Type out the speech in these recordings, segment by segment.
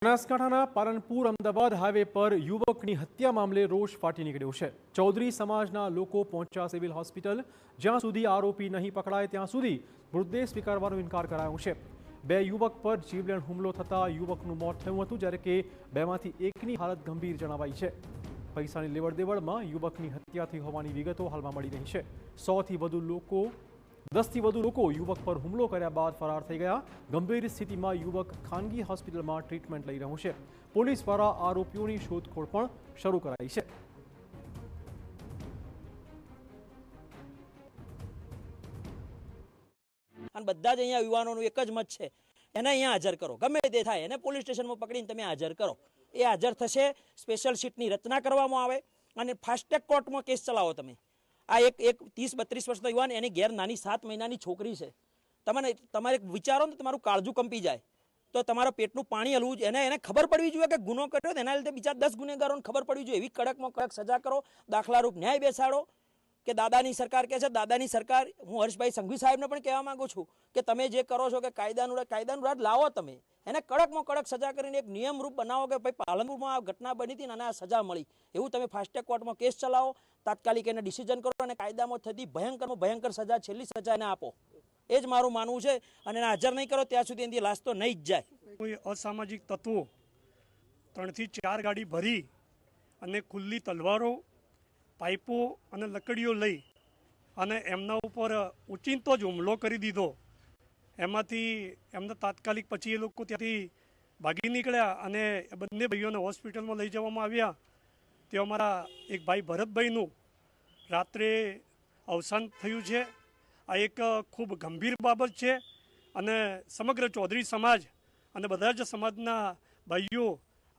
બનાસકાંઠાના પાલનપુર અમદાવાદ હાઈવે પર યુવકની હત્યા મામલે રોષ ફાટી નીકળ્યો છે। ચૌધરી સમાજના લોકો પહોંચ્યા સિવિલ હોસ્પિટલ। જ્યાં સુધી આરોપી નહીં પકડાય ત્યાં સુધી મૃતદેહ સ્વીકારવાનો ઇનકાર કરાયો છે। બે યુવક પર જીવલેણ હુમલો થતા યુવકનું મોત થયું હતું, જ્યારે કે બેમાંથી એકની હાલત ગંભીર જણાવાઈ છે। પૈસાની લેવડ-દેવડમાં યુવકની હત્યા થઈ હોવાની વિગતો હાલમાં મળી રહી છે। 10થી વધુ લોકો યુવક પર હુમલો કર્યા બાદ ફરાર થઈ ગયા। ગંભીર સ્થિતિમાં યુવક ખાનગી હોસ્પિટલમાં ટ્રીટમેન્ટ લઈ રહ્યો છે। પોલીસ દ્વારા આરોપીઓની શોધખોળ પણ શરૂ કરાઈ છે। અને બધા જ અહીંયા યુવાનોનું એક જ મત છે, એને અહીંયા હાજર કરો, ગમે તે થાય એને પોલીસ સ્ટેશનમાં પકડીને તમે હાજર કરો। એ હાજર થશે, સ્પેશિયલ સીટની રચના કરવામાં આવે અને ફાસ્ટ ટ્રેક કોર્ટમાં કેસ ચલાવો તમે। આ એક 30-32 વર્ષનો યુવાન, એની ઘેર નાની 7 મહિનાની છોકરી છે। તમારે વિચારો ને તમારું કાળજું કંપી જાય, તો તમારા પેટનું પાણી હલવું જોઈએ। એને ખબર પડવી જોઈએ કે ગુનો કર્યો, એના લીધે બીજા 10 ગુનેગારોને ખબર પડવી જોઈએ। એવી કડકમાં કડક સજા કરો, દાખલારૂપ ન્યાય બેસાડો। કે દાદાની સરકાર કહે છે, દાદાની સરકાર, હું હર્ષભાઈ સંઘવી સાહેબને પણ કહેવા માંગુ છું કે તમે જે કરો છો કે કાયદાનું રાજ લાવો, તમે એને કડકમાં કડક સજા કરીને એક નિયમરૂપ બનાવો કે ભાઈ પાલનપુરમાં આ ઘટના બની હતી અને આ સજા મળી, એવું તમે ફાસ્ટ ટ્રેક કોર્ટમાં કેસ ચલાવો, તાત્કાલિક એને ડિસિઝન કરો અને કાયદામાં થતી ભયંકરમાં ભયંકર સજા, છેલ્લી સજા એને આપો। એ જ મારું માનવું છે। અને એને હાજર નહીં કરો ત્યાં સુધી એની લાશ તો નહીં જ જાય। કોઈ અસામાજિક તત્વો 3 થી 4 ગાડી ભરી અને ખુલ્લી તલવારો, પાઇપો અને લકડીઓ લઈ અને એમના ઉપર ઉચિંતો જ હુમલો કરી દીધો। એમાંથી એમને તાત્કાલિક પછી એ લોકો ત્યાંથી ભાગી નીકળ્યા અને બંને ભાઈઓને હોસ્પિટલમાં લઈ જવામાં આવ્યા। તે અમારા એક ભાઈ ભરતભાઈનું રાત્રે અવસાન થયું છે। આ એક ખૂબ ગંભીર બાબત છે અને સમગ્ર ચૌધરી સમાજ અને બધા જ સમાજના ભાઈઓ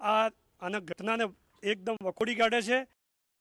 આના ઘટનાને એકદમ વખોડી કાઢે છે।